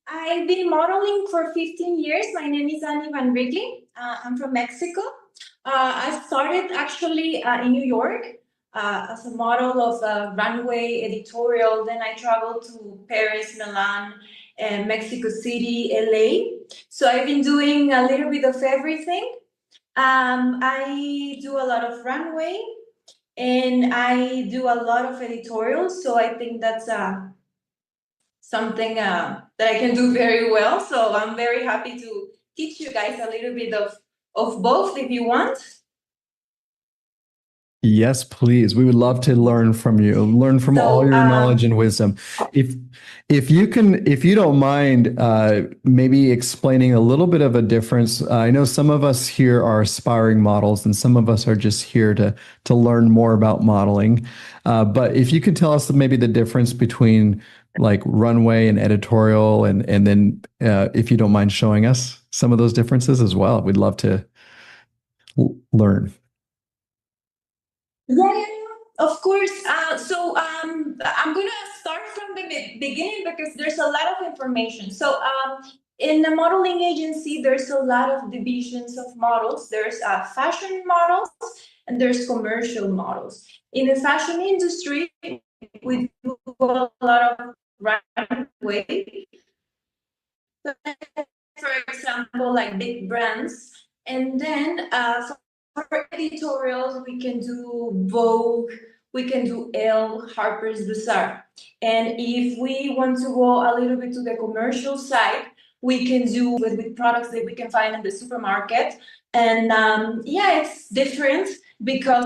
I've been modeling for 15 years. My name is Annie Van Rickley. I'm from Mexico. I started actually in New York as a model of a runway editorial. Then I traveled to Paris, Milan, and Mexico City, LA. So I've been doing a little bit of everything. I do a lot of runway and I do a lot of editorials. So I think that's something that I can do very well. So I'm very happy to teach you guys a little bit of both if you want. Yes, please. We would love to learn from you, learn from all your knowledge and wisdom. If you don't mind, maybe explaining a little bit of a difference. I know some of us here are aspiring models, and some of us are just here to learn more about modeling. But if you could tell us maybe the difference between like runway and editorial, and then if you don't mind showing us some of those differences as well, we'd love to learn. Yeah, of course. I'm gonna start from the beginning because there's a lot of information. In the modeling agency, there's a lot of divisions of models. There's fashion models and there's commercial models. In the fashion industry, we do a lot of runway. For example, like big brands, and then for editorials, we can do Vogue, we can do Elle, Harper's Bazaar. And if we want to go a little bit to the commercial side, we can do with products that we can find in the supermarket. And it's different because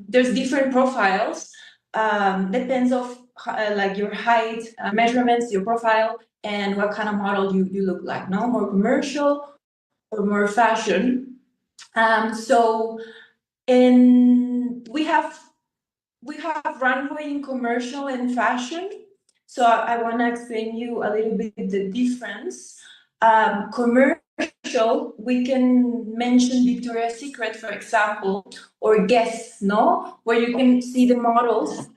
there's different profiles. Depends of like your height, measurements, your profile, and what kind of model you look like. No, more commercial or more fashion. So we have runway in commercial and fashion. So I want to explain you a little bit the difference. Commercial, we can mention Victoria's Secret, for example, or Guess, no, where you can see the models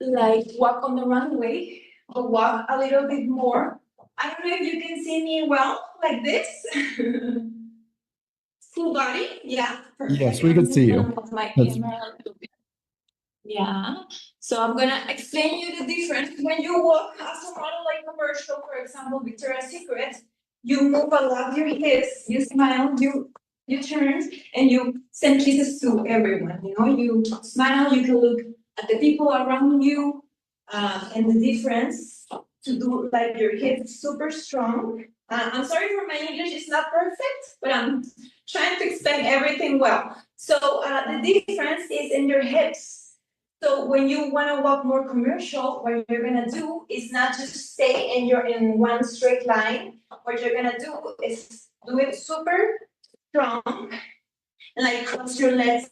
like walk on the runway or walk a little bit more. I don't know if you can see me well, like this. Full body, yeah. Perfect. Yes, we can see you. My camera. Yeah. So I'm gonna explain you the difference. When you walk as a model like commercial, for example, Victoria's Secret, you move a lot your hips, you smile, you turn, and you send kisses to everyone. You know, you smile, you can look at the people around you, and the difference to do like your hips super strong. I'm sorry for my English, it's not perfect, but I'm trying to explain everything well. So the difference is in your hips. So when you want to walk more commercial, what you're gonna do is not just stay in one straight line. What you're gonna do is do it super strong, and like cross your legs,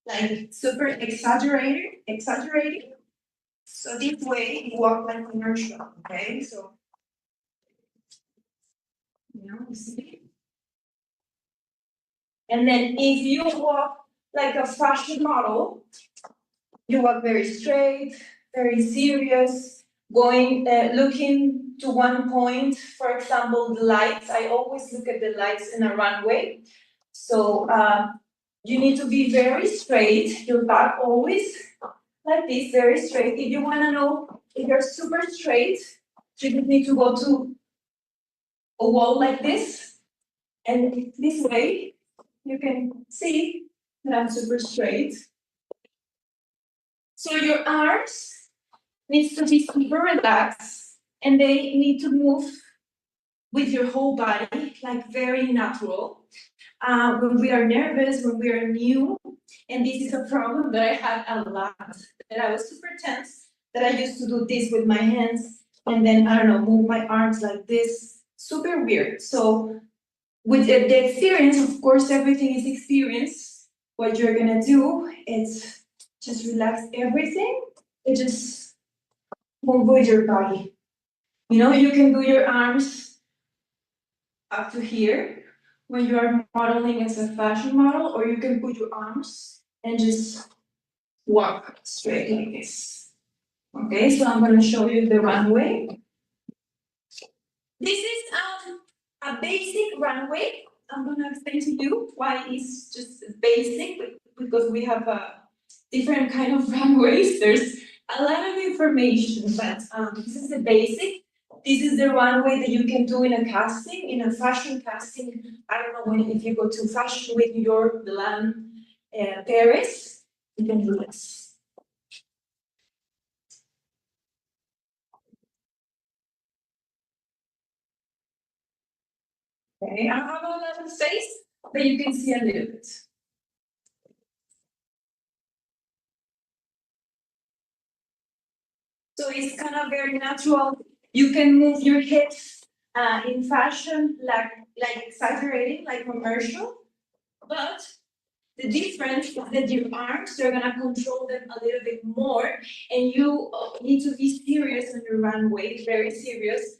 like super exaggerated. So this way you walk like commercial, okay? So you see. And then if you walk like a fashion model, you walk very straight, very serious, going looking to one point. For example, the lights. I always look at the lights in a runway. So you need to be very straight. Your back always like this, very straight. If you want to know if you're super straight, you just need to go to a wall like this, and this way you can see that I'm super straight. So your arms needs to be super relaxed, and they need to move with your whole body, like very natural. When we are nervous, when we are new, and this is a problem that I had a lot, that I was super tense, that I used to do this with my hands, and then, I don't know, move my arms like this, super weird. So with the experience, of course, everything is experience. What you're gonna do is just relax everything and just move with your body. You know, you can do your arms up to here when you are modeling as a fashion model, or you can put your arms and just walk straight like this. Okay, so I'm gonna show you the runway. This is a basic runway. I'm gonna explain to you why it's just basic, because we have a different kind of runways. There's a lot of information, but this is the basic. This is the runway that you can do in a casting, in a fashion casting. I don't know when, if you go to Fashion Week, New York, Milan, Paris, you can do this. Okay, I don't have a lot of space, but you can see a little bit. So it's kind of very natural. You can move your hips in fashion, like exaggerating, like commercial. But the difference is that your arms, you're gonna control them a little bit more, and you need to be serious on your runway, very serious.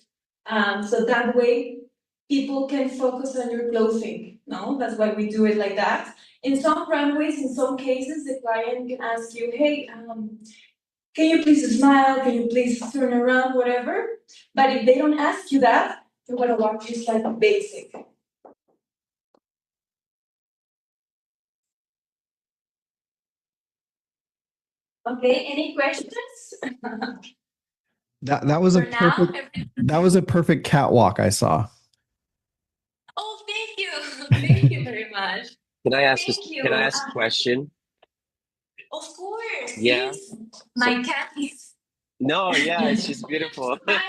So that way, people can focus on your clothing. No, that's why we do it like that. In some runways, in some cases, the client can ask you, "Hey, can you please smile? Can you please turn around? Whatever." But if they don't ask you that, you're gonna walk just like basic. Okay, any questions? That was a For now, perfect catwalk I saw. oh, thank you. Thank you very much. Can I ask Thank you. Can I ask a question? Of course, Yeah. yes. My cat is. No, yeah, she's beautiful. Hi,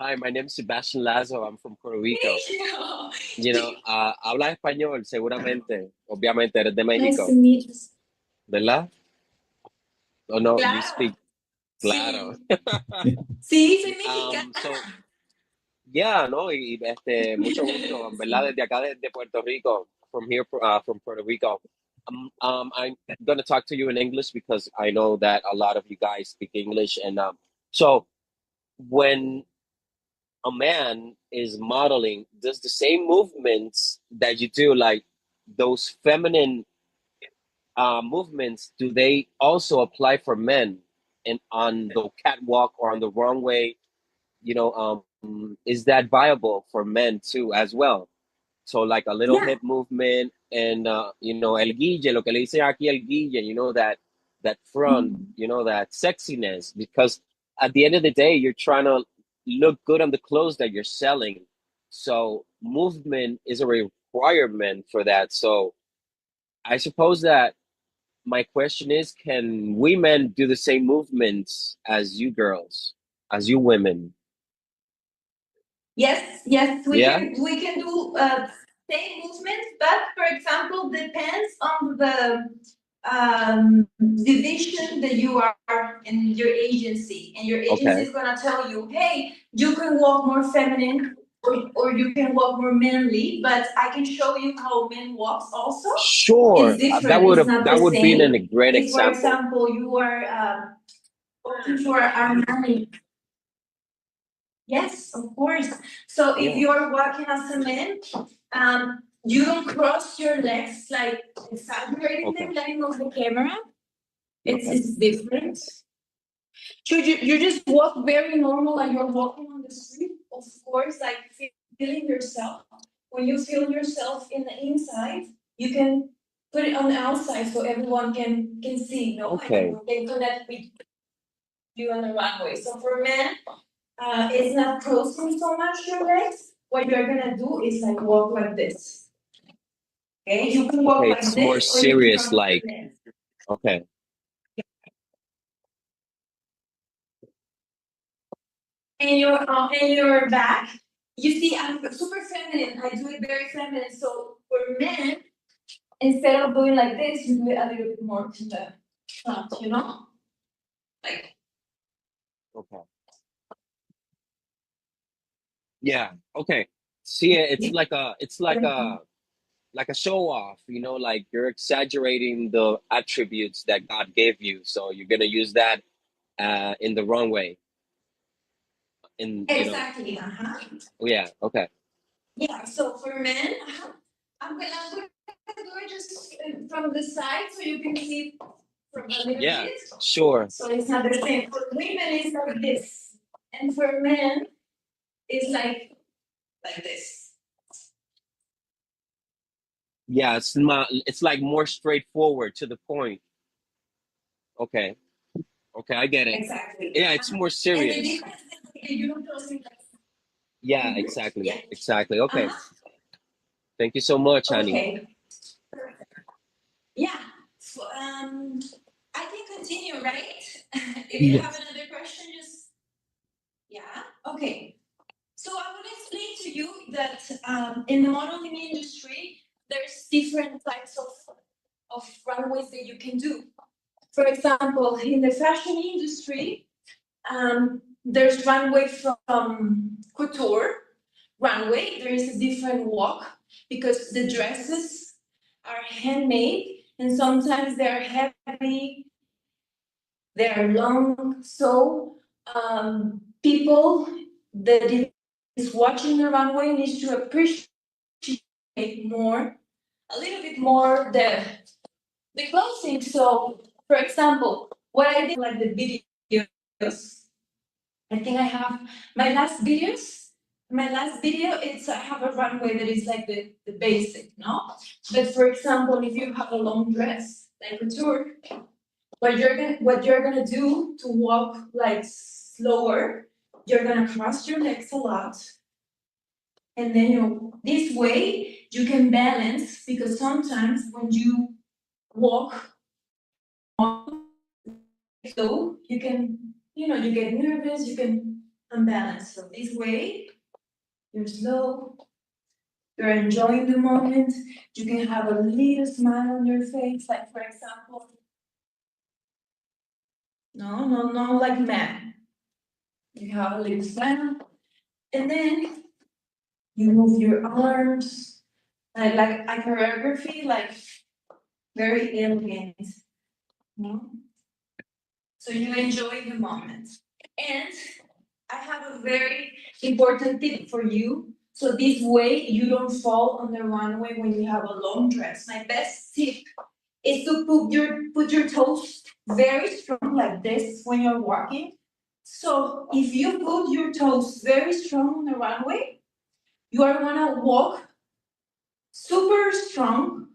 Hi, my name is Sebastian Lazo. I'm from Puerto Rico. thank You you. know, hablas español, seguramente. Obviamente, eres de Nice to México, meet you. ¿verdad? ¿O no? You Claro. speak, claro. Sí. Sí, soy So, mexicana. yeah, no, mucho gusto, ¿verdad? Desde acá, desde Puerto Rico, from here, from Puerto Rico. I'm gonna talk to you in English because I know that a lot of you guys speak English, and so when a man is modeling, does the same movements that you do, like those feminine movements, do they also apply for men and on the catwalk or on the runway? You know, is that viable for men too as well? So like a little Yeah. hip movement and you know, el guille, lo que le dice aquí el guille, you know, that front, you know, that sexiness, because at the end of the day, you're trying to look good on the clothes that you're selling. So movement is a requirement for that. So I suppose that my question is, can women do the same movements as you girls, as you women? Yes, yes, Yeah? we can do same movements, but for example, depends on the division that you are in your agency, and your agency Okay. is gonna tell you, hey, you can walk more feminine, or you can walk more manly, but I can show you how men walks also. It's Sure. different. It's not the That would be a same. great If, for example. example, you are working for Armani. Yes, of course. So if Yeah. you're walking as a man, you don't cross your legs like exaggerating Okay. them, letting off the camera. Okay. It's different. You just walk very normal, like you're walking on the street. Of course, like feeling yourself. When you feel yourself in the inside, you can put it on the outside so everyone can see, no, and Okay. everyone can connect with you on the runway. So for men, it's not crossing so much your legs. What you're gonna do is like walk like this. Okay, you can walk Okay. like It's more this, or you can serious, cross your like, legs. okay. And your back. You see, I'm super feminine. I do it very feminine. So for men, instead of doing like this, you do it a little bit more to the front. You know, like Okay. Yeah. Okay. See, like a show off, you know, like you're exaggerating the attributes that God gave you. So you're gonna use that in the wrong way. In, you know, exactly. yeah, okay. Yeah. So for men, I'm gonna do it just from the side so you can see from a little Yeah, bit. sure. So it's not the same. For women, it's like this. And for men, it's like this. Yeah, it's like more straightforward to the point. Okay. Okay, I get it. Exactly. Yeah, it's more And the serious. difference is that you don't close it like Yeah, Mhm. exactly. Yeah. Exactly. Okay. Uh-huh. Thank you so much, Annie. Okay. Yeah. So, I can continue, right? If you have Yes. another question, just yeah. Okay. So I want to explain to you that in the modeling industry, there's different types of runways that you can do. For example, in the fashion industry, there's runway from couture runway. There is a different walk because the dresses are handmade and sometimes they're heavy, they're long. So people that is watching the runway needs to appreciate more, a little bit more the clothing. So, for example, what I did like the videos, I think I have my last videos. My last video, it's I have a runway that is like the basic, no? But for example, if you have a long dress, like couture, what you're gonna do to walk like slower, you're gonna cross your legs a lot, and then this way you can balance because sometimes when you walk slow, you can you get nervous, you can unbalance. So this way you're slow, you're enjoying the moment, you can have a little smile on your face, like for example, no, like man. You have a little smile, and then you move your arms, like a choreography, like very elegant, no? So you enjoy the moment. And I have a very important tip for you. So this way you don't fall on the runway when you have a long dress. My best tip is to put your toes very strong like this when you're walking. So if you put your toes very strong on the runway, you are gonna walk super strong.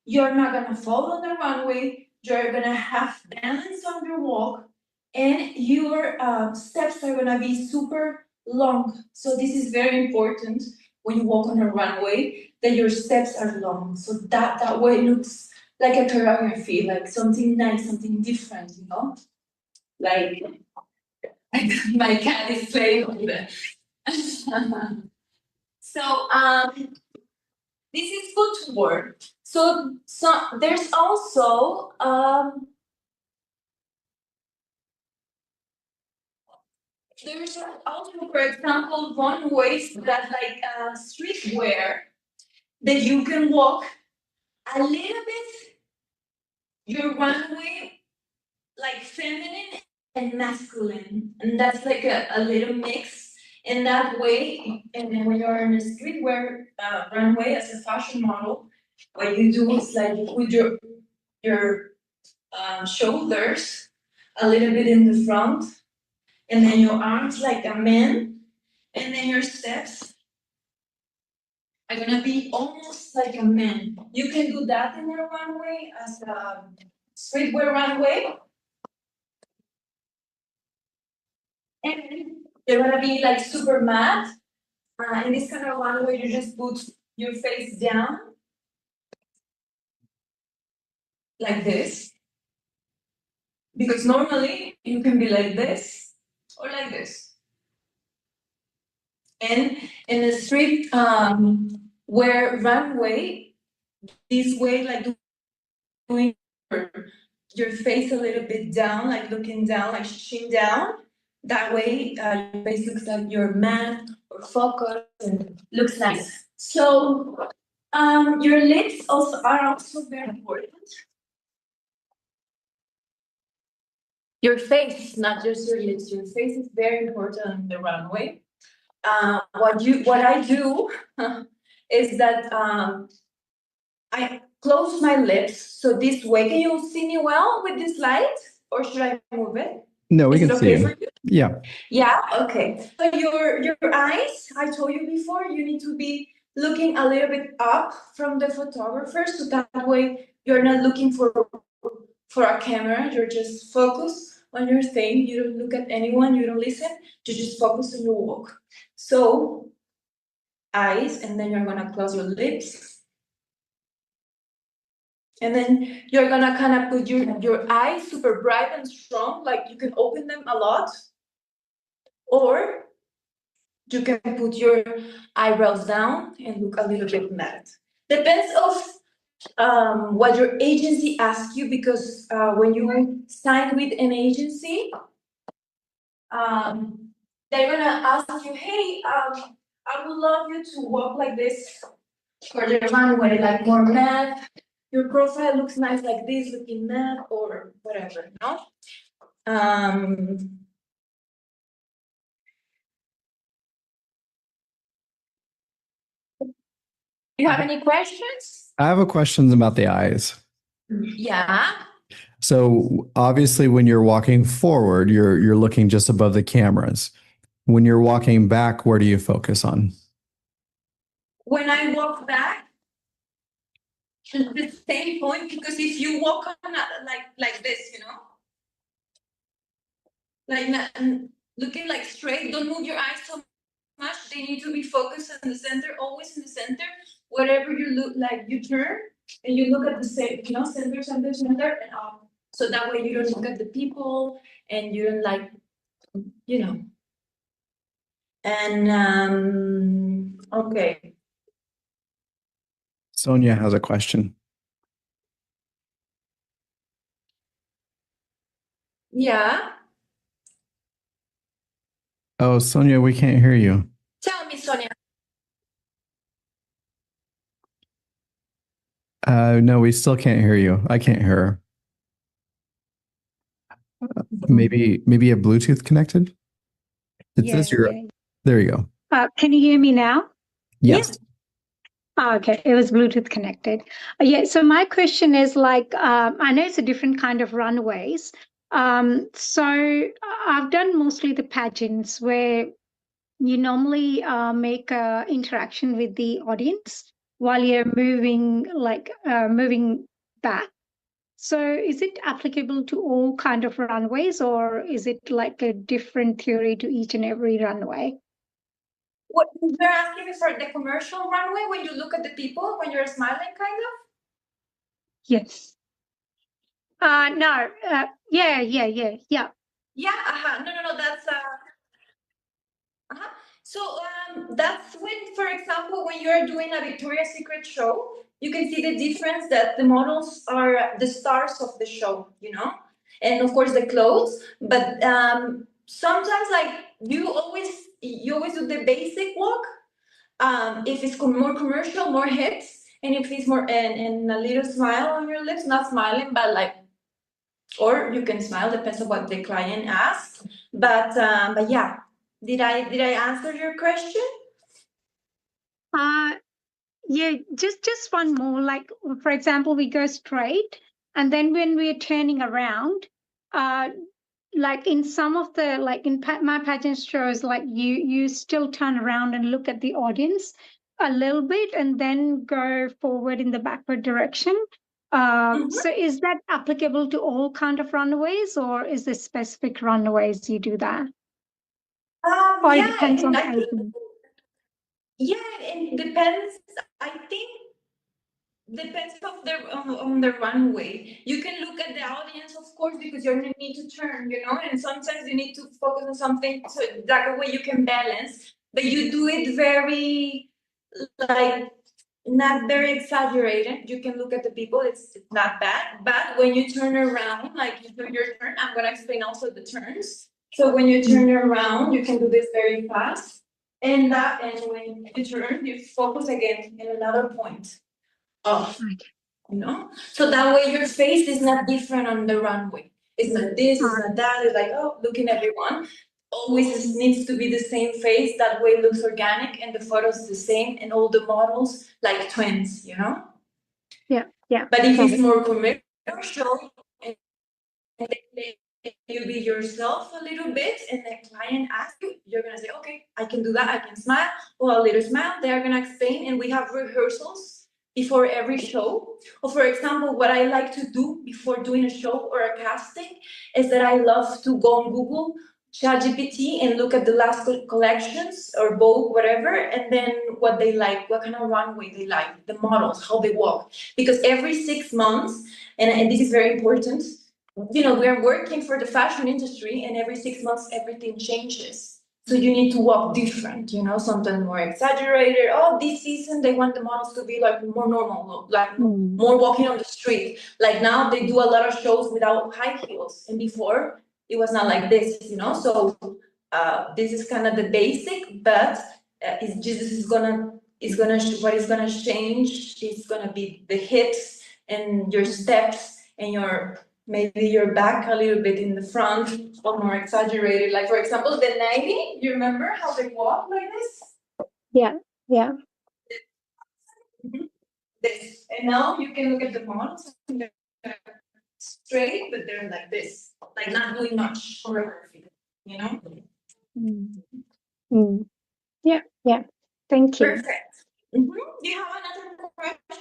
You're not gonna fall on the runway. You're gonna have balance on your walk, and your steps are gonna be super long. So this is very important when you walk on a runway that your steps are long. So that way it looks like a choreography, like something nice, something different, Like my cat is playing with it. So this is footwork. So there's also for example, runways that like streetwear that you can walk a little bit your runway like feminine and masculine, and that's like a little mix. In that way, and then when you're in a streetwear runway as a fashion model, what you do is like you put your shoulders a little bit in the front, and then your arms like a man, and then your steps are gonna be almost like a man. You can do that in your runway as a streetwear runway, and they're gonna be like super matte. In this kind of runway, you just put your face down like this, because normally you can be like this or like this. And in the street where runway, this way, like doing your face a little bit down, like looking down, like chin down. That way, your face looks like you're matte or focused and looks nice. So, your lips are also very important. Your face, not just your lips. Your face is very important on the runway. What I do is that I close my lips. So this way, can you see me well with this light? Or should I move it? No, we Is can it see okay for you. you? Yeah. Yeah, okay. So your eyes, I told you before, you need to be looking a little bit up from the photographer, so that way you're not looking for a camera, you're just focused on your thing, you don't look at anyone, you don't listen, you just focus on your walk. So eyes, and then you're gonna close your lips. And then you're gonna kind of put your eyes super bright and strong, like you can open them a lot. Or you can put your eyebrows down and look a little bit mad. Depends of what your agency asks you, because when you sign with an agency, they're gonna ask you, hey, I would love you to walk like this for the runway, like more mad. Your profile looks nice like this, looking mad or whatever, no? You have any questions? I have a question about the eyes. Yeah. So obviously when you're walking forward, you're looking just above the cameras. When you're walking back, where do you focus on? When I walk back, the same point, because if you walk on like this, looking like straight, don't move your eyes so much. They need to be focused in the center, always in the center. Whatever you look like, you turn and you look at the same, center, and up. So that way you don't look at the people and you don't And okay. Sonia has a question. Yeah. Oh, Sonia, we can't hear you. Tell me, Sonia. No, we still can't hear you. I can't hear her. Maybe a Bluetooth connected? It says you're there you go. Can you hear me now? Yes. Oh, okay, it was Bluetooth connected. Yeah, so my question is I know it's a different kind of runways. So I've done mostly the pageants where you normally make interaction with the audience while you're moving back. So is it applicable to all kind of runways, or is it like a different theory to each and every runway? What you're asking me for the commercial runway, when you look at the people, when you're smiling, kind of? Yes. No. Yeah. Yeah. No. That's So that's when, for example, when you're doing a Victoria's Secret show, you can see the difference that the models are the stars of the show, and of course the clothes. But sometimes, like you always do the basic walk. If it's more commercial, more hips, and if it's more and a little smile on your lips, not smiling, but like, or you can smile, depends on what the client asks. But yeah, did I answer your question? Yeah, just one more. Like, for example, we go straight, and then when we're turning around, like in some of the my pageant shows, like you still turn around and look at the audience a little bit, and then go forward in the backward direction. So is that applicable to all kind of runways, or is there specific runways you do that? Or it Yeah, depends on and the I think, pageant? it depends. I think depends on the runway. You can look at the audience, of course, because you need to turn, and sometimes you need to focus on something so that way you can balance. But you do it very like not very exaggerated. You can look at the people, it's not bad. But when you turn around, like you do your turn, I'm gonna explain also the turns. So when you turn around, you can do this very fast. And when you turn, you focus again in another point. Oh, so that way your face is not different on the runway. It's not this, it's not that. It's like, oh, looking at everyone. Always needs to be the same face. That way it looks organic and the photos the same and all the models like twins, Yeah. Yeah. But if it's more commercial, and you be yourself a little bit, and the client asks you, you're gonna say, okay, I can do that, I can smile, or a little smile. They are gonna explain, and we have rehearsals before every show. Or for example, what I like to do before doing a show or a casting is that I love to go on Google, ChatGPT, and look at the last collections or Vogue, whatever, and then what they like, what kind of runway they like, the models, how they walk. Because every 6 months, and this is very important, we're working for the fashion industry, and every 6 months everything changes. So you need to walk different, sometimes more exaggerated. Oh, this season they want the models to be like more normal, like more walking on the street. Like now they do a lot of shows without high heels, and before it was not like this, So this is kind of the basic, but what is gonna change is gonna be the hips and your steps and maybe your back a little bit in the front or more exaggerated. Like for example, the 90, you remember how they walk like this? Yeah. This. And now you can look at the models, they're straight, but they're like this, like not doing much choreography, Yeah. Thank you. Perfect. Do you have another question?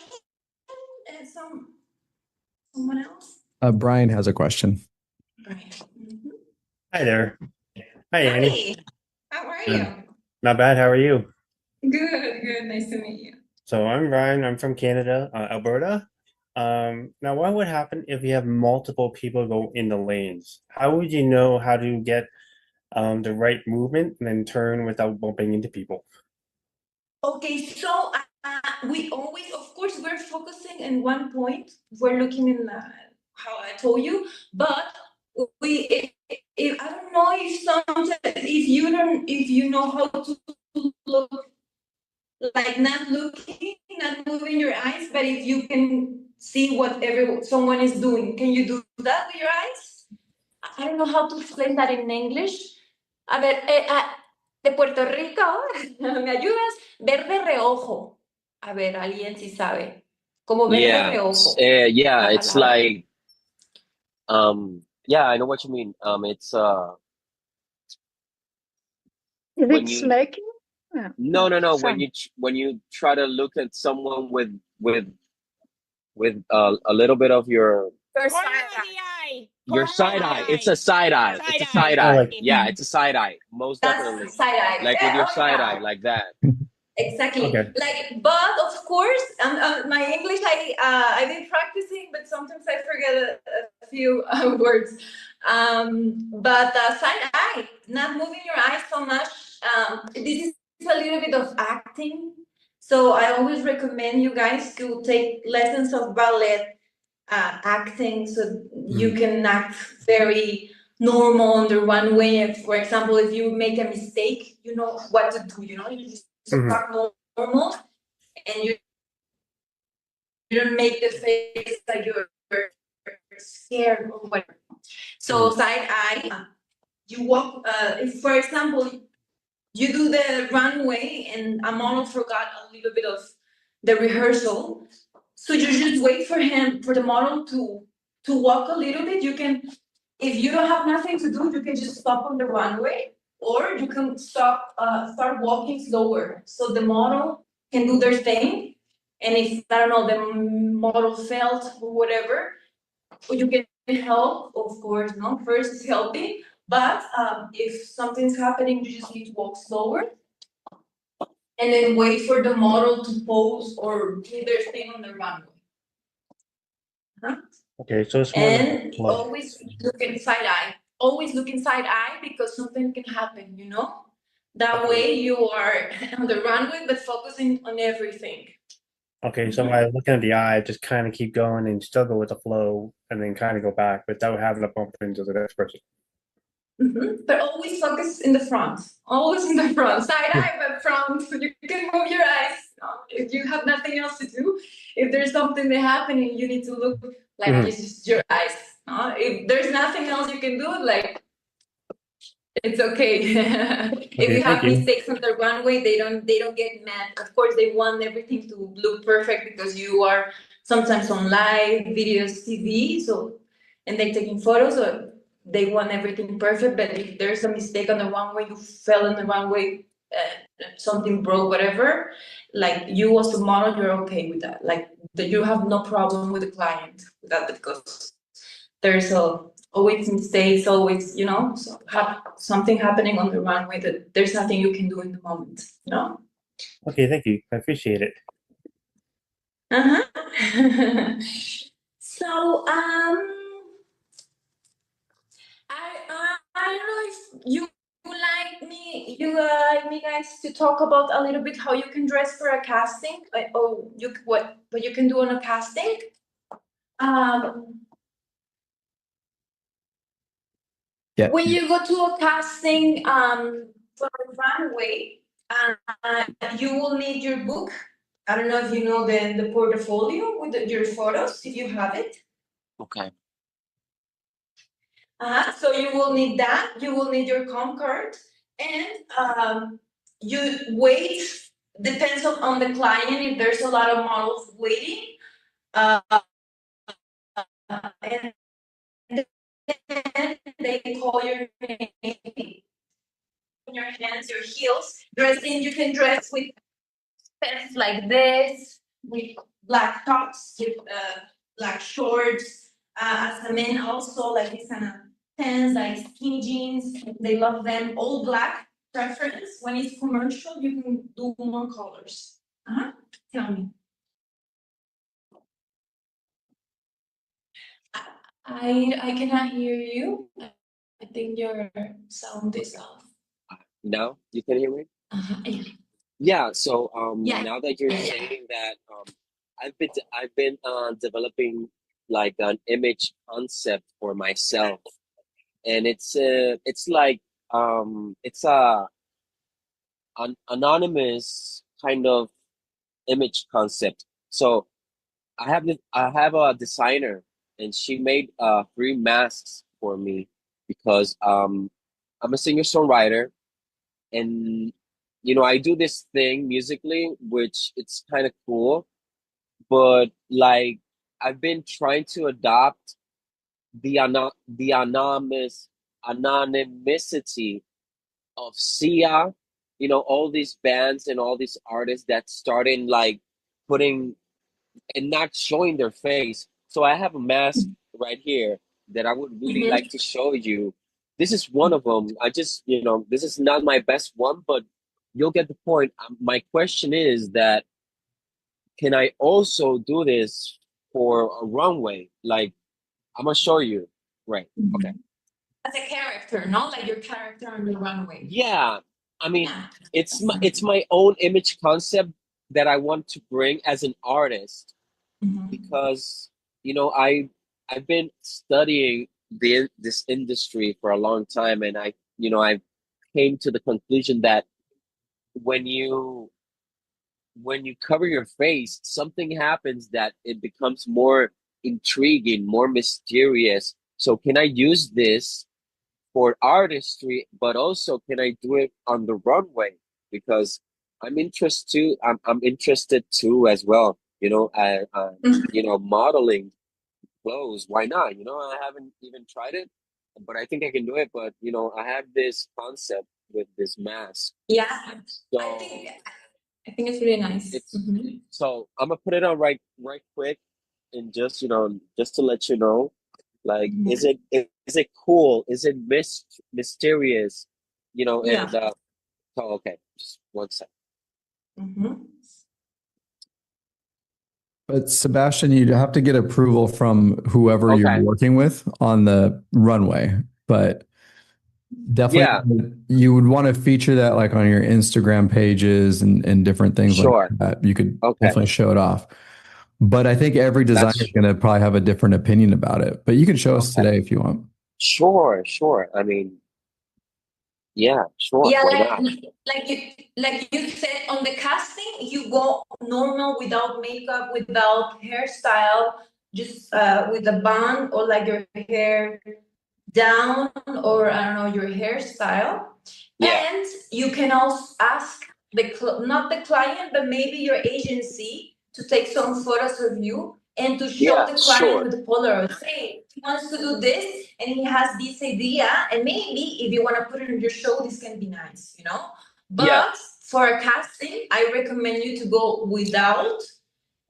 And someone else? Brian has a question. Right. Hi there. Hi, Annie. How are you? Not bad. How are you? Good. Nice to meet you. So I'm Ryan. I'm from Canada, Alberta. Now, what would happen if you have multiple people go in the lanes? How would you know how to get the right movement and then turn without bumping into people? Okay, so we always, of course, we're focusing in one point. We're looking in how I told you, but I don't know if sometimes if you know how to look, like not moving your eyes, but if you can see what someone is doing, can you do that with your eyes? I don't know how to explain that in English. A ver, de Puerto Rico, ¿me ayudas? Ver de reojo. A ver, alguien sí sabe. Como ver de reojo. Yeah, it's like, yeah, I know what you mean. It's Is when it you- smoking? no. Sorry. When you try to look at someone with a little bit of your side eye. It's a side eye. It's a side eye. like- Yeah, it's a side eye. Most definitely. That's side eye. Like with your side eye, like that. Exactly. Okay. But of course, my English, I've been practicing, but sometimes I forget a few words. But side eye, not moving your eyes so much. This is a little bit of acting. So I always recommend you guys to take lessons of ballet acting, so you can act very normal on the runway. For example, if you make a mistake, you know what to do. You just act normal, and you don't make the face like you're scared or whatever. So side eye, you walk. If, for example, you do the runway and a model forgot a little bit of the rehearsal, so you just wait for the model to walk a little bit. You can, if you don't have nothing to do, you can just stop on the runway, or you can start walking slower, so the model can do their thing. And if, I don't know, the model failed or whatever, you can help, of course. No, first is helping, but if something's happening, you just need to walk slower, and then wait for the model to pose or do their thing on the runway. Okay, so it's more And flow. always look inside eye. Always look inside eye, because something can happen, That way you are on the runway, but focusing on everything. Okay, so by looking at the eye, just kind of keep going and still go with the flow and then kind of go back without having to bump into the next person. But always focus in the front. Always in the front. Side eye, but front. So you can move your eyes. If you have nothing else to do, if there's something happening, you need to look like it's just your eyes. If there's nothing else you can do, like It's okay. If Okay, you have thank you. mistakes on the runway, they don't get mad. Of course, they want everything to look perfect because you are sometimes on live videos, TV, so and they taking photos, so they want everything perfect. But if there's a mistake on the runway, you fell on the runway, something broke, whatever, like you as a model, you're okay with that. Like that, you have no problem with the client with that because there's always mistakes, always, so have something happening on the runway that there's nothing you can do in the moment, Okay, thank you. I appreciate it. Uh-huh. So, I don't know if you like me guys to talk about a little bit how you can dress for a casting, or what you can do on a casting. Yeah. When you go to a casting for a runway, you will need your book. I don't know if you know the portfolio with your photos, if you have it. Okay. So you will need that. You will need your com card, and you wait. Depends on the client. If there's a lot of models waiting, and then they call your name. Your hands, your heels. Dressing, you can dress with pants like this, with black tops, with black shorts. As a man, also like this kind of pants, like skinny jeans. They love them. All black preference. When it's commercial, you can do more colors. Tell me. I cannot hear you. I think your sound is off. Now you can hear me? Yeah. Yeah, so Yeah. now that you're Yeah. saying that, I've been developing like an image concept for myself, and it's like it's an anonymous kind of image concept. So I have a designer, and she made 3 masks for me because I'm a singer-songwriter, and I do this thing musically, which it's kind of cool, but like I've been trying to adopt the anonymity of Sia, all these bands and all these artists that started like putting and not showing their face. So I have a mask right here that I would really Mhm. like to show you. This is one of them. I just, this is not my best one, but you'll get the point. My question is that can I also do this for a runway? Like, I'm gonna show you. Right. Okay. As a character, not like your character on the runway. Yeah. I mean, Yeah. it's my own image concept that I want to bring as an artist Mhm. because I've been studying this industry for a long time, and I came to the conclusion that when you cover your face, something happens that it becomes more intriguing, more mysterious. So can I use this for artistry, but also can I do it on the runway? Because I'm interested too as well. Modeling clothes. Why not? I haven't even tried it, but I think I can do it. But I have this concept with this mask. Yeah. So I think it's really nice. it's so I'm gonna put it on right quick, and just just to let you know, like, Mhm. is it cool? Is it mysterious? Yeah. And oh, okay, just one second. Mhm. But Sebastian, you'd have to get approval from whoever you're Okay, working with on the runway. But definitely, yeah, you would want to feature that like on your Instagram pages and different things like sure. that. You could Okay, definitely show it off. But I think every designer is that's going to probably have a different opinion about it. But you can show us okay. today if you want. Sure. I mean, yeah, sure. Yeah, Why not? like you said on the casting, you go normal without makeup, without hairstyle, just with a bun or like your hair down, or I don't know, your hairstyle. Yeah. And you can also ask not the client, but maybe your agency to take some photos of you and to show Yeah, the client sure. with the Polaroid. Hey, he wants to do this and he has this idea, and maybe if you want to put it in your show, this can be nice, you know. Yeah. But for a casting, I recommend you to go without,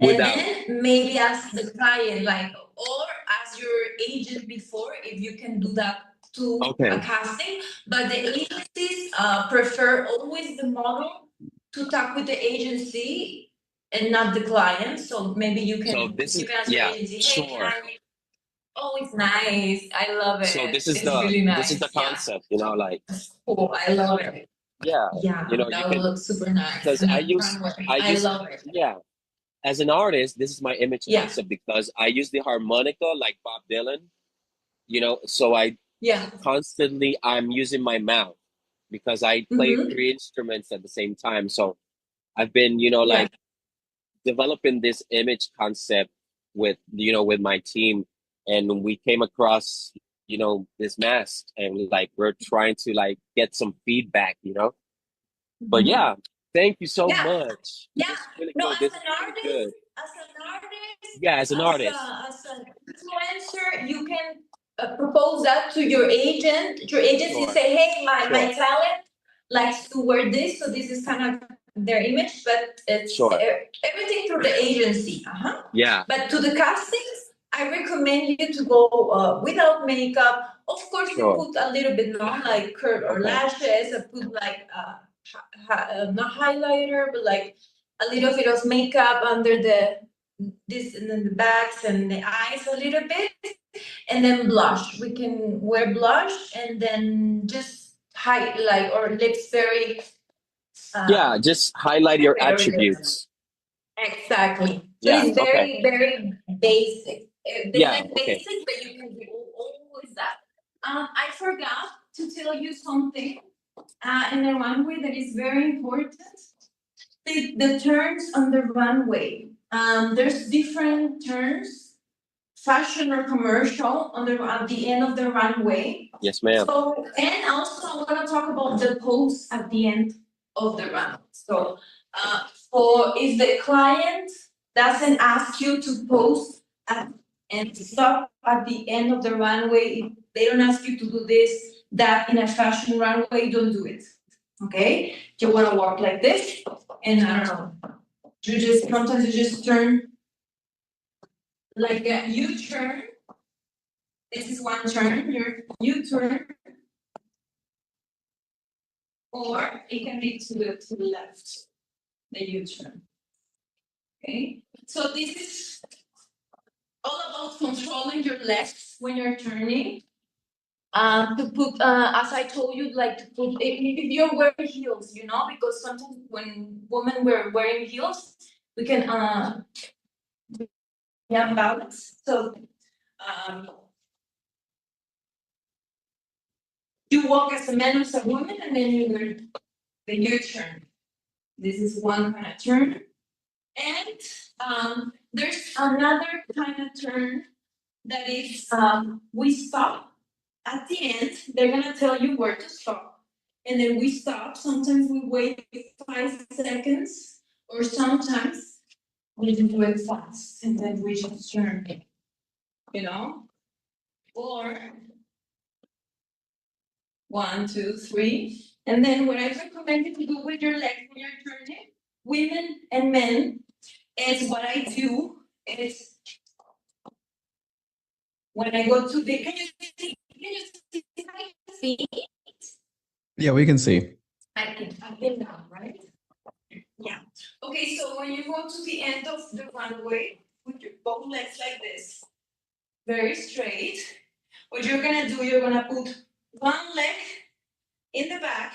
and Without. then maybe ask the client, like, or ask your agent before if you can do that to Okay. a casting. But the agencies prefer always the model to talk with the agency and not the client. So maybe you So can this is, you can ask your yeah, agency, hey, sure. can you? Oh, it's nice. I love So it. It's really this is the nice. Yeah. concept, you know, like, Cool. I love it. yeah, Yeah, you know, you that would can, look super nice. because I I use, love it. yeah, as an artist, this is my image Yeah. concept because I use the harmonica like Bob Dylan, you know, so Yeah. I'm using my mouth because I play Mm-hmm. 3 instruments at the same time. So I've been, you know, Yeah. like developing this image concept with, you know, with my team, and we came across, you know, this mask, and like we're trying to like get some feedback, you know. But Mhm. yeah, thank you so Yeah. much. Yeah. This is really No, good. This is really good. as an artist, Yeah, as an artist. as an influencer, you can propose that to your agent. Your agency Sure. say, hey, my Sure. talent likes to wear this, so this is kind of their image, but it's Sure. everything through the agency. Uh-huh. Yeah. But to the castings, I recommend you to go without makeup. Of course, we Sure. put a little bit on, like curl or Okay. lashes. I put like not highlighter, but like a little bit of makeup under this and then the backs and the eyes a little bit, and then blush. We can wear blush and then just highlight or lips very. Yeah, just highlight your Very little. attributes. Exactly. So Yeah. it's Okay. very basic. They Yeah. like Okay. basic, but you can do always that. I forgot to tell you something in the runway that is very important. The turns on the runway. There's different turns, fashion or commercial on the at the end of the runway. Yes, ma'am. So, and also I want to talk about the pose at the end of the runway. So, for if the client doesn't ask you to pose and stop at the end of the runway, if they don't ask you to do this, that in a fashion runway, don't do it. Okay? You want to walk like this, and I don't know. You just sometimes you just turn like a U-turn. This is one turn. Your U-turn. Or it can be to the left, the U-turn. Okay, so this is all about controlling your legs when you're turning. To put, as I told you, like to put, if you're wearing heels, you know, because sometimes when women were wearing heels, we can have balance. So you walk as a man or as a woman, and then you learn the U-turn. This is one kind of turn. And there's another kind of turn that is we stop at the end. They're gonna tell you where to stop, and then we stop. Sometimes we wait 5 seconds, or sometimes we do it fast, and then we just turn. You know, or 1, 2, 3, and then what I recommend you to do with your legs when you're turning, women and men, is what I do is when I go to the, can you see my feet? Yeah, we can see. I've been down, right? Yeah. Okay, so when you go to the end of the runway, put your both legs like this, very straight. What you're gonna do, you're gonna put one leg in the back.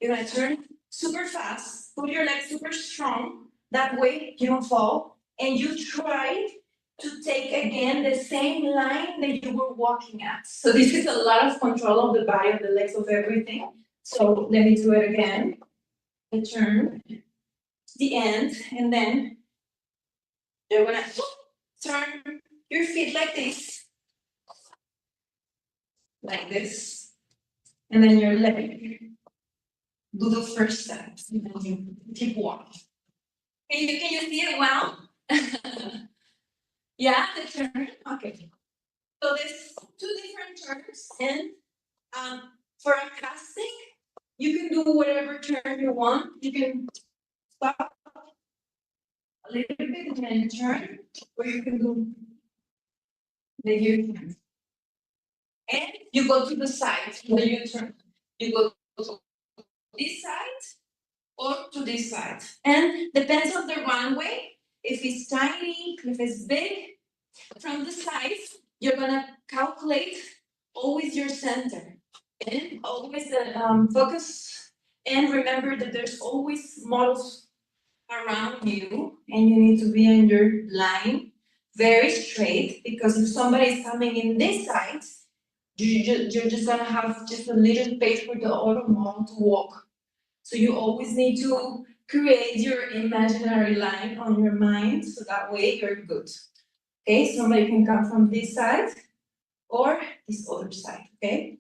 You're gonna turn super fast, put your leg super strong. That way you don't fall. And you try to take again the same line that you were walking at. So this is a lot of control of the body, of the legs, of everything. So let me do it again. The turn, the end, and then you're gonna turn your feet like this. like this, and then your leg. Do the first step, and then you keep walking. Can you see it well? Yeah, the turn. Okay. So there's two different turns, and for a casting, you can do whatever turn you want. You can stop a little bit and then turn, or you can do the U-turn. And you go to the side, the U-turn. You go to this side or to this side. And depends on the runway, if it's tiny, if it's big, from the sides, you're gonna calculate always your center. And always the focus, and remember that there's always models around you, and you need to be in your line very straight, because if somebody is coming in this side, you're just gonna have just a little space for the other model to walk. So you always need to create your imaginary line on your mind, so that way you're good. Okay, somebody can come from this side or this other side, okay?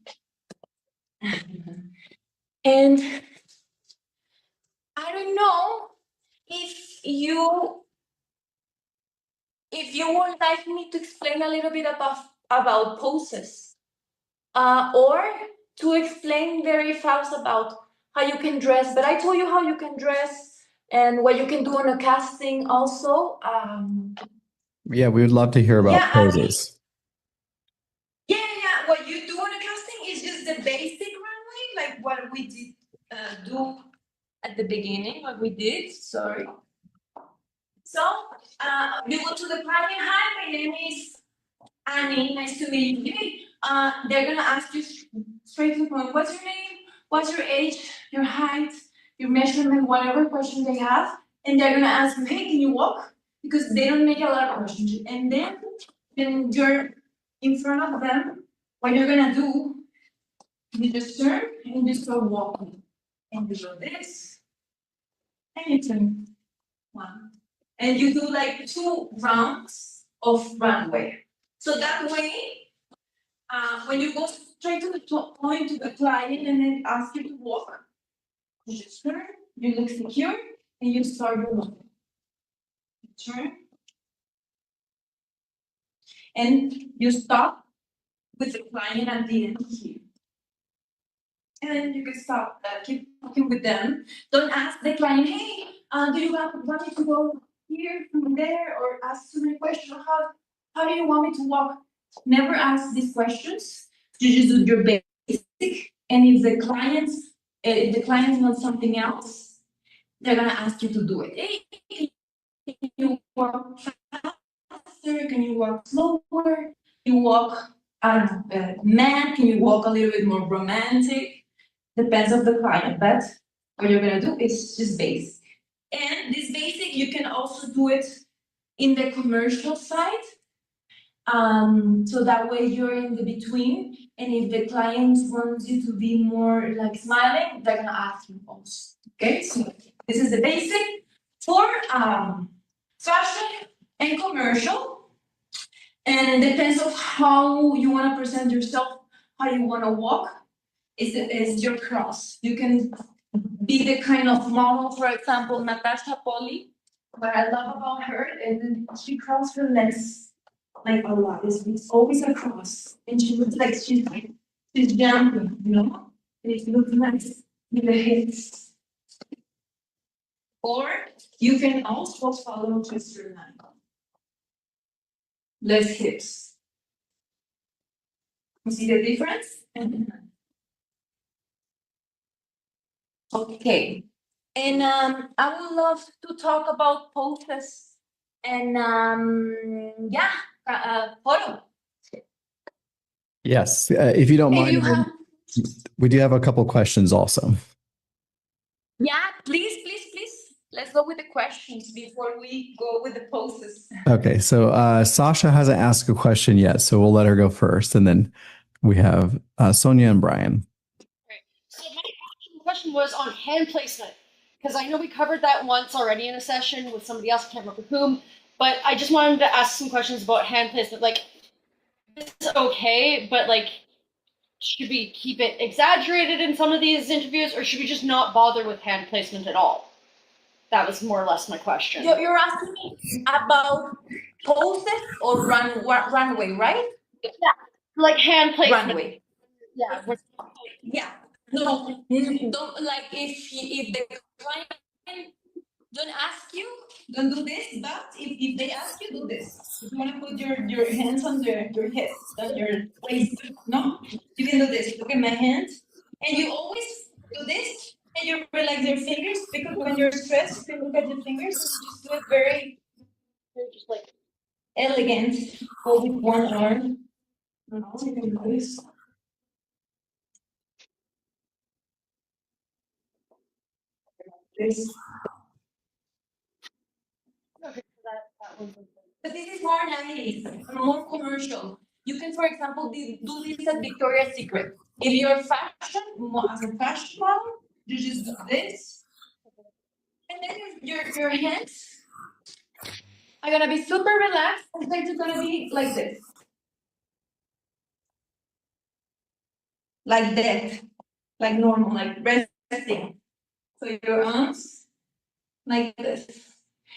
And I don't know if you would like me to explain a little bit about poses, or to explain very fast about how you can dress. But I told you how you can dress and what you can do on a casting also. Yeah, we would love to hear about Yeah, I mean, poses. yeah. What you do on a casting is just the basic runway, like what we did do at the beginning, what we did. Sorry. So you go to the client. Hi, my name is Annie. Nice to meet you. They're gonna ask you straight to the point. What's your name? What's your age? Your height? Your measurement? Whatever question they have, and they're gonna ask you, hey, can you walk? Because they don't make a lot of questions. And then when you're in front of them, what you're gonna do, you just turn and you start walking. And you do this. And you turn. One. And you do like 2 rounds of runway. So that way, when you go straight to the point to the client and then ask you to walk, you just turn, you look secure, and you start your walk. You turn. And you stop with the client at the end here. And then you can stop, keep talking with them. Don't ask the client, hey, do you want me to go here, from there, or ask too many questions? How do you want me to walk? Never ask these questions. You just do your basic. And if the clients want something else, they're gonna ask you to do it. Hey, can you walk faster? Can you walk slower? You walk, man, can you walk a little bit more romantic? Depends on the client, but what you're gonna do is just basic. And this basic, you can also do it in the commercial side. So that way you're in the between. And if the client wants you to be more like smiling, they're gonna ask you also. Okay, so this is the basic for fashion and commercial. And it depends on how you want to present yourself, how you want to walk. Is your cross. You can be the kind of model, for example, Natasha Polly. What I love about her is that she crosses her legs like a lot. It's always a cross. And she looks like she's jumping, you know? And it looks nice with the hips. Or you can also follow just your line. Less hips. You see the difference? Okay. And I would love to talk about poses and photo. Yes, if you don't If mind, you have, we do have a couple questions also. yeah, please. Let's go with the questions before we go with the poses. Okay, so Sasha hasn't asked a question yet, so we'll let her go first, and then we have Sonia and Brian. Right. So my question was on hand placement, because I know we covered that once already in a session with somebody else, I can't remember whom, but I just wanted to ask some questions about hand placement. Like, this is okay, but like, should we keep it exaggerated in some of these interviews, or should we just not bother with hand placement at all? That was more or less my question. You're asking me about poses or runway, right? Yeah, like hand placement. Runway. Yeah. Yeah. No, don't like if the client don't ask you, don't do this. But if they ask you, do this. If you want to put your hands on your hips, on your waist, no, you can do this. Look at my hands, and you always do this, and you relax your fingers because when you're stressed, you can look at your fingers and you just do it very, Just like elegant, hold with one arm. And also you can do this. This. that one's But this is more nice, more commercial. You can, for example, do this at Victoria's Secret. If you're fashion, as a fashion model, you just do this. And then your hands are gonna be super relaxed, and then it's gonna be like this. Like that. Like normal, like resting. So your arms like this.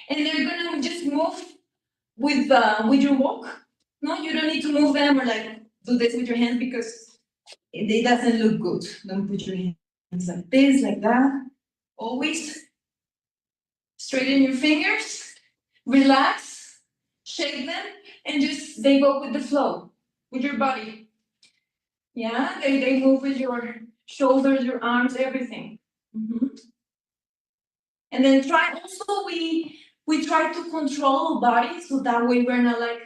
And they're gonna just move with your walk. No, you don't need to move them or like do this with your hands because it doesn't look good. Don't put your hands like this, like that. Always straighten your fingers, relax, shake them, and just they go with the flow, with your body. Yeah, they move with your shoulders, your arms, everything. And then try also we try to control body so that way we're not like,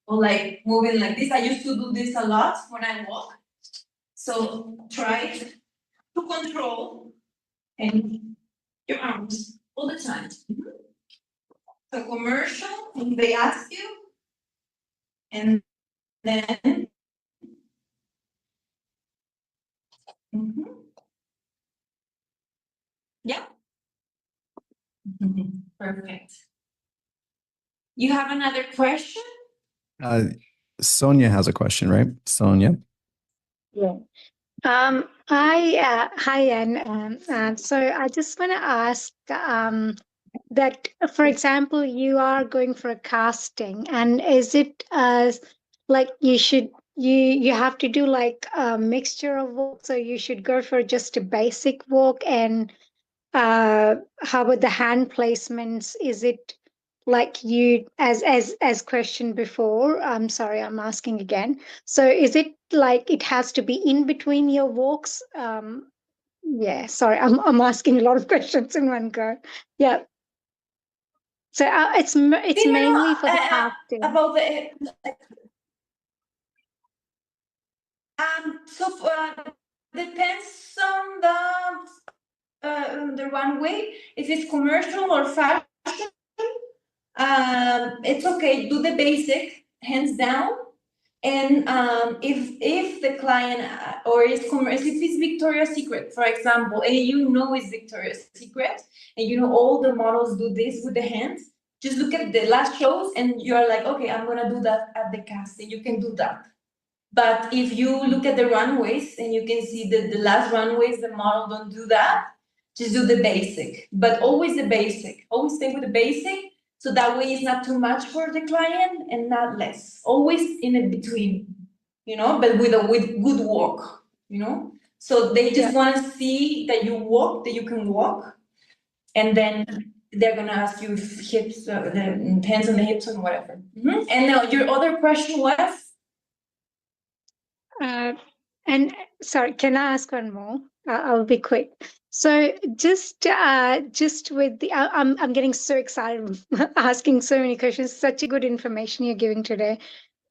or like moving like this. I used to do this a lot when I walk. So try to control and your arms all the time. So commercial, if they ask you, and then yeah. Perfect. You have another question? Sonia has a question, right? Sonia. Yeah. Hi, Anne. So I just want to ask that, for example, you are going for a casting, and is it like you have to do like a mixture of walk, so you should go for just a basic walk, and how about the hand placements? Is it like you as questioned before? I'm sorry, I'm asking again. So is it like it has to be in between your walks? Yeah, sorry, I'm asking a lot of questions in one go. Yeah. So it's mainly for the casting. About the so depends on the runway. If it's commercial or fashion, it's okay. Do the basic, hands down. And if the client or is commercial, if it's Victoria's Secret, for example, and it's Victoria's Secret, and all the models do this with the hands, just look at the last shows and you're like, okay, I'm gonna do that at the casting. You can do that. But if you look at the runways and you can see that the last runways, the model don't do that, just do the basic. But always the basic. Always stay with the basic. So that way it's not too much for the client and not less. Always in between, but with good work, So they just want to see that you walk, that you can walk. And then they're gonna ask you if hips, the hands on the hips and whatever. And now your other question was? And sorry, can I ask one more? I'll be quick. So just with the, I'm getting so excited asking so many questions. Such a good information you're giving today.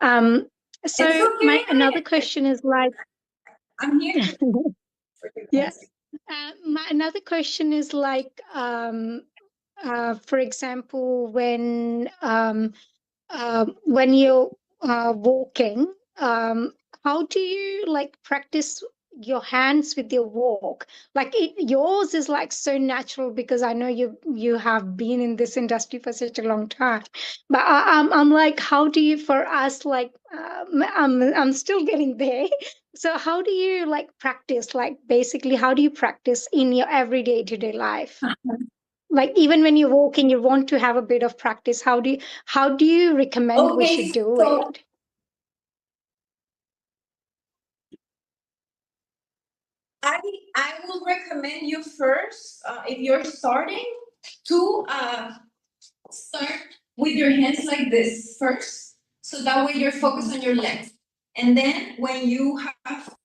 So okay. another question is like, I'm here. Yeah. Another question is like, for example, when you're walking, how do you like practice your hands with your walk? Like yours is like so natural because I know you have been in this industry for such a long time. But I'm like, how do you, for us, like, I'm still getting there. So how do you like practice? Like basically, how do you practice in your everyday to day life? Like even when you're walking, you want to have a bit of practice. How do you recommend we should Okay, do so it? I I will recommend you first, if you're starting, to start with your hands like this first, so that way you're focused on your legs. And then when you have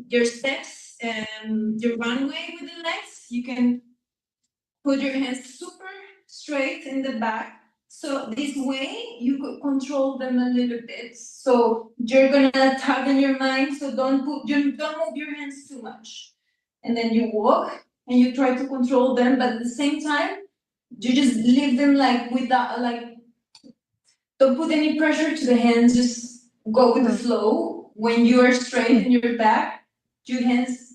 your steps and your runway with the legs, you can put your hands super straight in the back. So this way you could control them a little bit. So you're gonna tighten your mind. So don't move your hands too much. And then you walk and you try to control them, but at the same time, you just leave them like without like, don't put any pressure to the hands, just go with the flow. When you are straight in your back, your hands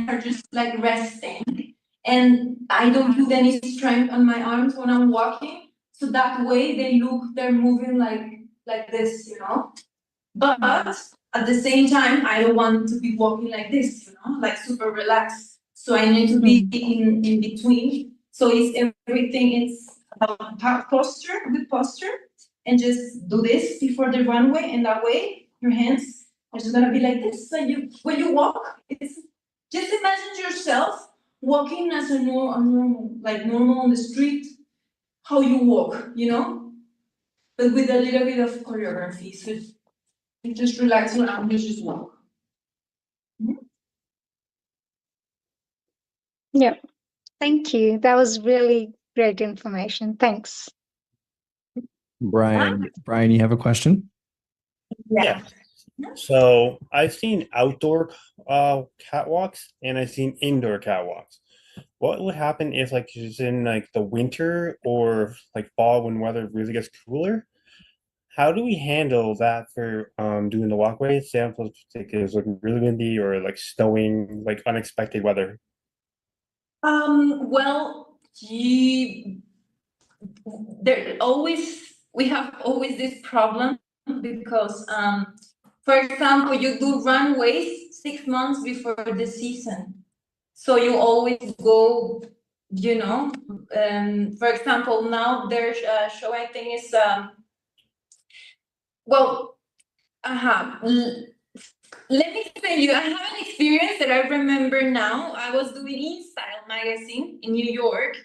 are just like resting. And I don't put any strength on my arms when I'm walking. So that way they're moving like this, But at the same time, I don't want to be walking like this, like super relaxed. So I need to be in between. So it's everything, it's about posture, good posture, and just do this before the runway, and that way your hands are just gonna be like this. So when you walk, it's just imagine yourself walking as a normal on the street, how you walk, but with a little bit of choreography. So you just relax your arms, you just walk. Yeah. Thank you. That was really great information. Thanks. Brian, you have a question? Yeah. So I've seen outdoor catwalks and I've seen indoor catwalks. What would happen if like it's in like the winter or like fall when weather really gets cooler? How do we handle that for doing the walkway? Say like it's looking really windy or like snowing, like unexpected weather. Well, we have always this problem because, for example, you do runways 6 months before the season. So you always go, for example, now their show, I think, is, well, let me tell you, I have an experience that I remember now. I was doing InStyle magazine in New York,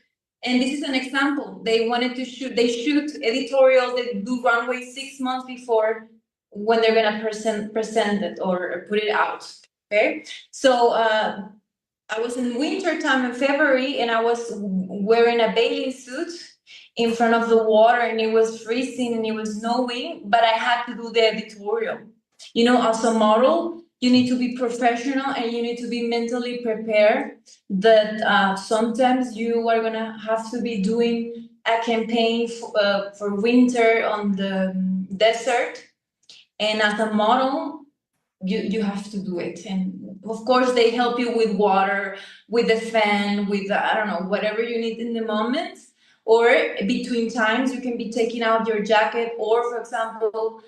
and this is an example. They shoot editorials, they do runway 6 months before when they're gonna present it or put it out. Okay, so I was in winter time in February, and I was wearing a bathing suit in front of the water, and it was freezing and it was snowing, but I had to do the editorial. As a model, you need to be professional and you need to be mentally prepared that sometimes you are gonna have to be doing a campaign for winter on the desert, and as a model, you have to do it. And of course they help you with water, with the fan, with I don't know, whatever you need in the moment. Or between times you can be taking out your jacket, or for example,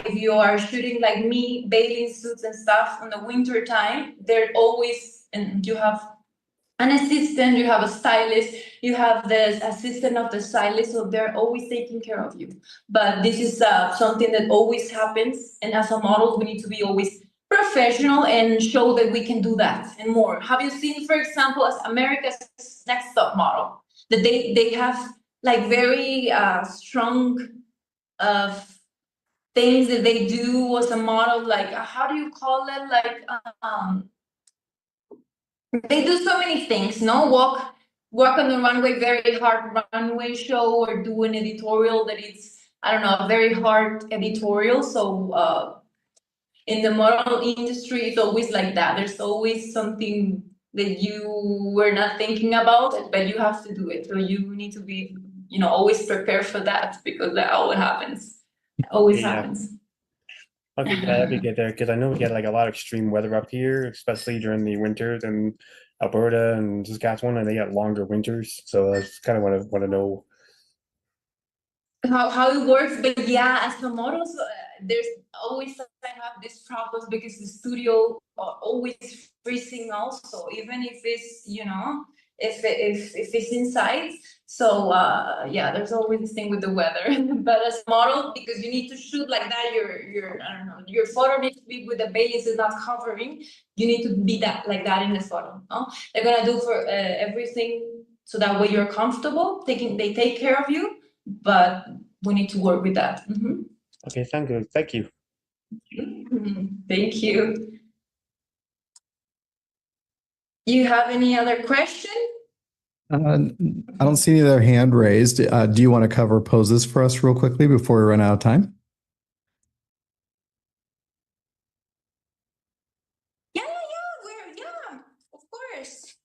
if you are shooting like me, bathing suits and stuff in the winter time, they're always, and you have an assistant, you have a stylist, you have the assistant of the stylist, so they're always taking care of you. But this is something that always happens, and as a model, we need to be always professional and show that we can do that and more. Have you seen, for example, as America's Next Top Model, that they have like very strong uh, things that they do as a model, like how do you call it, like they do so many things, no? Walk on the runway, very hard runway show, or do an editorial that it's, I don't know, a very hard editorial. So in the model industry, it's always like that. There's always something that you were not thinking about, but you have to do it. So you need to be, always prepared for that, because that always happens. Always Yeah. happens. Okay, yeah, that'd be good there because I know we get like a lot of extreme weather up here, especially during the winters in Alberta and Saskatchewan, and they get longer winters. So that's kind of what I want to know. How it works, but yeah, as the models, there's always I have these problems because the studio are always freezing also, even if it's, if it's inside. So yeah, there's always this thing with the weather. But as a model, because you need to shoot like that, your I don't know, your photo needs to be with the base is not covering. You need to be that like that in the photo. No, they're gonna do for everything so that way you're comfortable. They take care of you, but we need to work with that. Okay, sound good. Thank you. Thank you. You have any other question? I don't see any other hand raised. Do you want to cover poses for us real quickly before we run out of time? Yeah, of course.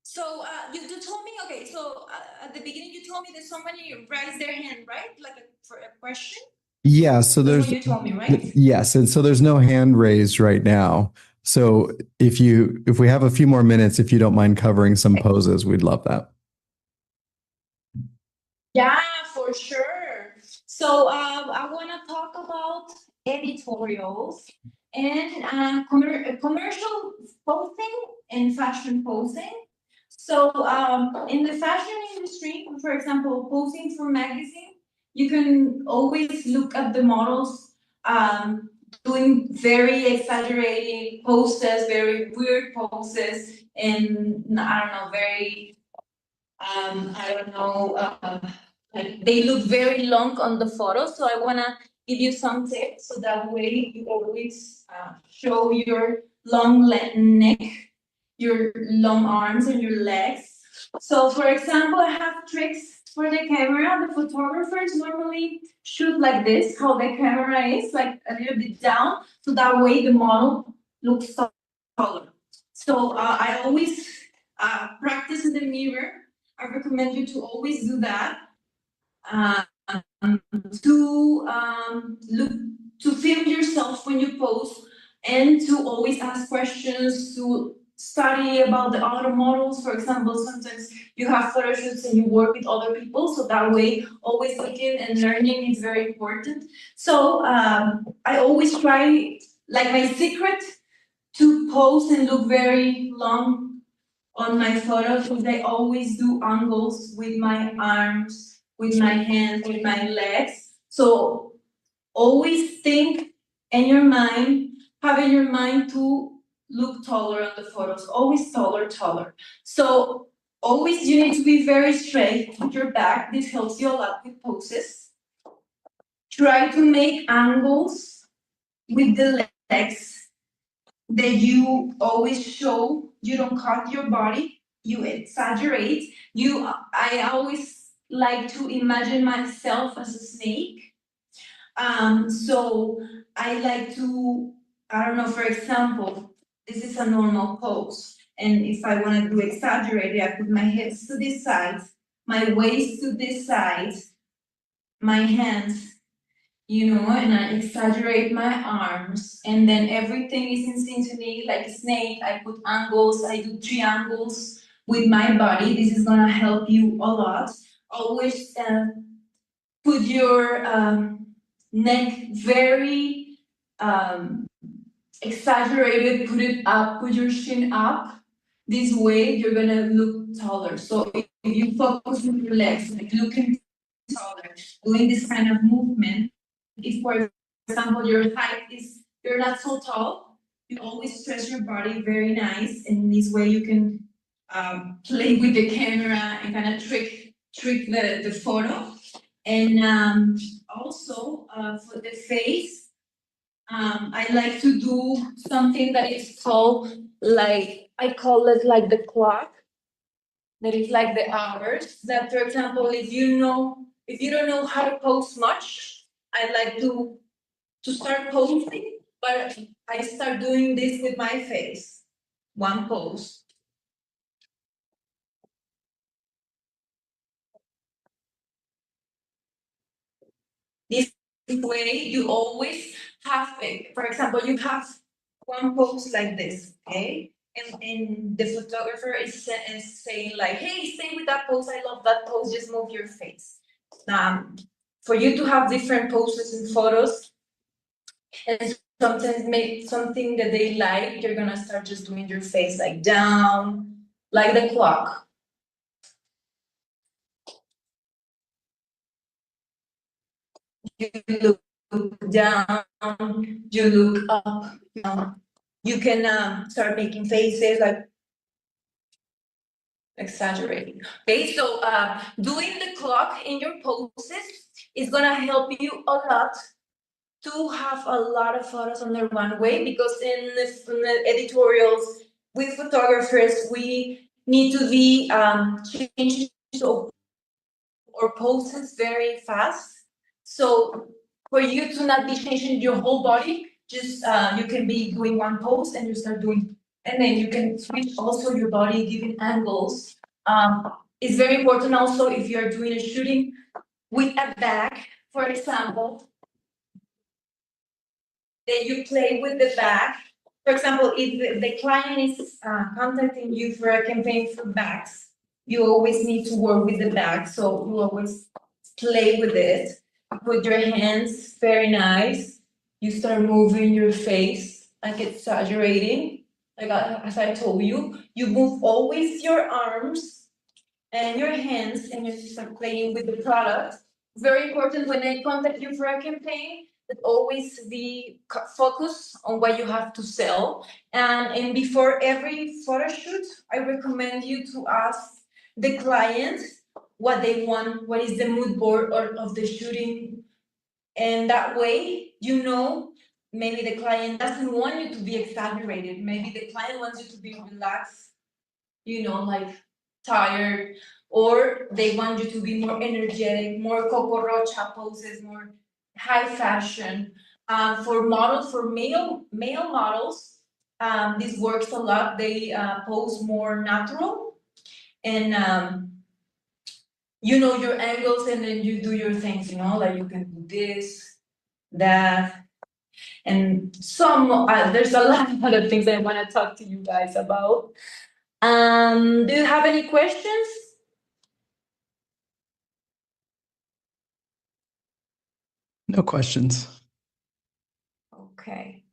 So you told me, okay, so at the beginning you told me that somebody raised their hand, right? Like for a question? Yeah, so That's there's what you told me, right? yes, and so there's no hand raised right now. So if we have a few more minutes, if you don't mind covering some poses, we'd love that. Yeah, for sure. So I want to talk about editorials and commercial posing and fashion posing. So in the fashion industry, for example, posing for magazine, you can always look at the models doing very exaggerated poses, very weird poses, and I don't know, very I don't know, like they look very long on the photo. So I wanna give you some tips so that way you always show your long neck, your long arms and your legs. So for example, I have tricks for the camera. The photographers normally shoot like this, how the camera is, like a little bit down, so that way the model looks taller. So I always practice in the mirror. I recommend you to always do that. Um, to look to film yourself when you pose, and to always ask questions, to study about the other models. For example, sometimes you have photo shoots and you work with other people, so that way always looking and learning is very important. So I always try, like my secret to pose and look very long on my photos, because I always do angles with my arms, with my hands, with my legs. So always think in your mind, have in your mind to look taller on the photos, always taller, taller. So always you need to be very straight with your back. This helps you a lot with poses. Try to make angles with the legs that you always show. You don't cut your body, you exaggerate. I always like to imagine myself as a snake. So I like to, I don't know, for example, this is a normal pose. And if I want to do exaggerated, I put my hips to this side, my waist to this side, my hands, and I exaggerate my arms, and then everything is in synchrony, like a snake. I put angles, I do triangles with my body. This is gonna help you a lot. Always put your neck very exaggerated, put it up, put your chin up. This way you're gonna look taller. So if you focus on your legs, like looking taller, doing this kind of movement, if for example your height is, you're not so tall, you always stretch your body very nice, and this way you can play with the camera and kind of trick the photo. And also for the face, I like to do something that is called, like, I call it like the clock. That is like the hours. That, for example, if you don't know how to pose much, I like to start posing, but I start doing this with my face. One pose. This way, you always have, for example, you have one pose like this, okay? And the photographer is saying like, hey, stay with that pose. I love that pose. Just move your face. For you to have different poses in photos, and sometimes make something that they like, you're gonna start just doing your face like down, like the clock. You look down, you look up, down. You can start making faces like exaggerating. Okay, so doing the clock in your poses is gonna help you a lot to have a lot of photos on the runway, because in the editorials with photographers, we need to be changing our poses very fast. So for you to not be changing your whole body, just you can be doing one pose and you start doing, and then you can switch also your body, giving angles. It's very important also if you're doing a shooting with a bag, for example, that you play with the bag. For example, if the client is contacting you for a campaign for bags, you always need to work with the bag. So you always play with it. Put your hands very nice. You start moving your face, like exaggerating. Like as I told you, you move always your arms and your hands, and you start playing with the product. Very important when they contact you for a campaign, that always be focus on what you have to sell. And before every photo shoot, I recommend you to ask the client what they want, what is the mood board of the shooting. And that way, maybe the client doesn't want you to be exaggerated. Maybe the client wants you to be relaxed, like tired, or they want you to be more energetic, more coco rocha poses, more high fashion. For male models, this works a lot. They pose more natural, and you know your angles, and then you do your things. Like you can do this, that, and there's a lot of other things I want to talk to you guys about. Do you have any questions? No questions. Okay.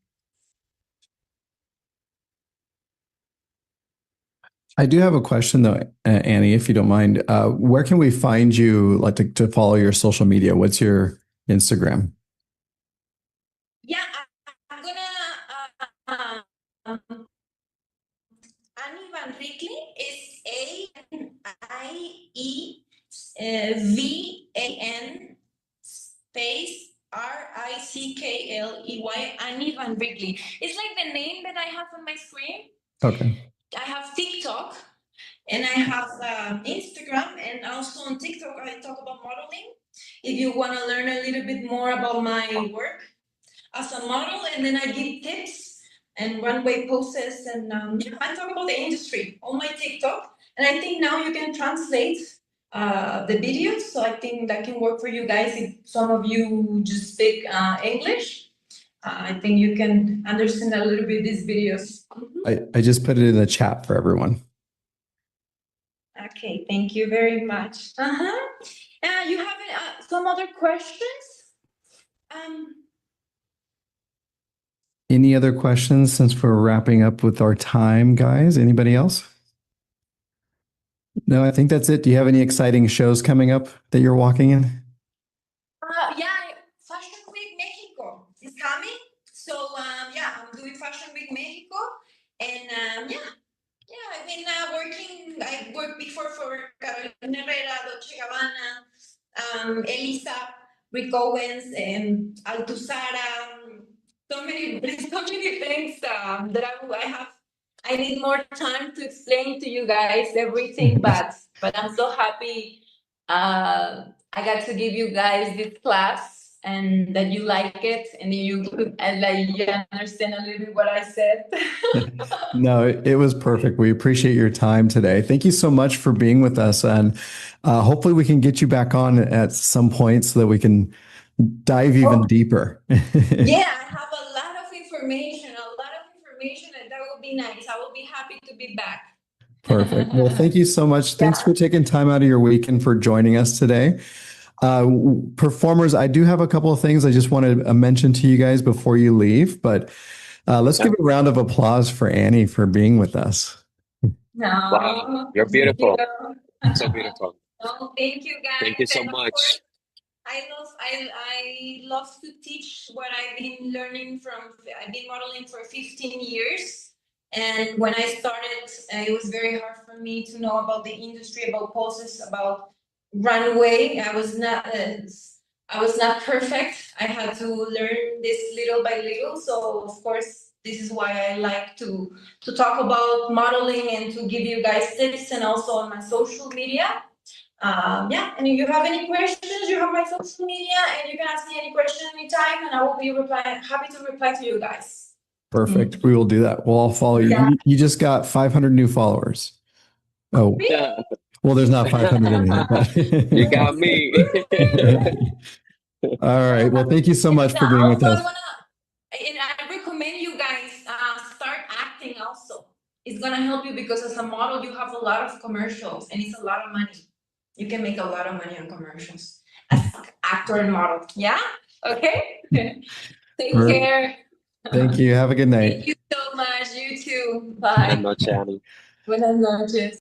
I do have a question though, Annie, if you don't mind. Where can we find you, like to follow your social media? What's your Instagram? Yeah, I'm gonna. Annie Van Rickley is ANIEVAN space RICKLEY. Annie Van Rickley. It's like the name that I have on my screen. Okay. I have TikTok, and I have Instagram, and also on TikTok I talk about modeling. If you want to learn a little bit more about my work as a model, and then I give tips and runway poses, and I talk about the industry on my TikTok. And I think now you can translate the videos, so I think that can work for you guys if some of you just speak English. I think you can understand a little bit these videos. I just put it in the chat for everyone. Okay, thank you very much. You have some other questions? Any other questions since we're wrapping up with our time, guys? Anybody else? No, I think that's it. Do you have any exciting shows coming up that you're walking in? Yeah, Fashion Week Mexico is coming. So I'm doing Fashion Week Mexico, and I've been working. I worked before for Carolina Herrera, Dolce Gabbana, Elisa, Rick Owens, and Altusara. So many things that I have. I need more time to explain to you guys everything, but I'm so happy. I got to give you guys this class, and that you like it, and you understand a little bit what I said. No, it was perfect. We appreciate your time today. Thank you so much for being with us, and hopefully we can get you back on at some point so that we can dive even deeper. Yeah, I have a lot of information, and that would be nice. I will be happy to be back. Perfect. Well, thank you so much. Thanks for taking time out of your weekend for joining us today. Performers, I do have a couple of things I just want to mention to you guys before you leave, but let's give a round of applause for Annie for being with us. Wow, you're beautiful. So beautiful. Oh, thank you guys. Thank you so And of much. course, I love to teach what I've been learning from. I've been modeling for 15 years, and when I started, it was very hard for me to know about the industry, about poses, about runway. I was not perfect. I had to learn this little by little. So of course, this is why I like to talk about modeling and to give you guys tips, and also on my social media. Yeah, and if you have any questions, you have my social media, and you can ask me any question anytime, and I will be happy to reply to you guys. Perfect. We will do that. We'll all follow you. Yeah. You just got 500 new followers. Oh, Yeah, well, there's not 500 in here, but you got me. all right. Well, thank you so much for being with us. And I recommend you guys start acting also. It's gonna help you because as a model, you have a lot of commercials, and it's a lot of money. You can make a lot of money on commercials as actor and model. Yeah. Okay. Take care. Thank you. Have a good night. Thank you so much. You too. Buenas Bye. noches, Annie. Buenas noches.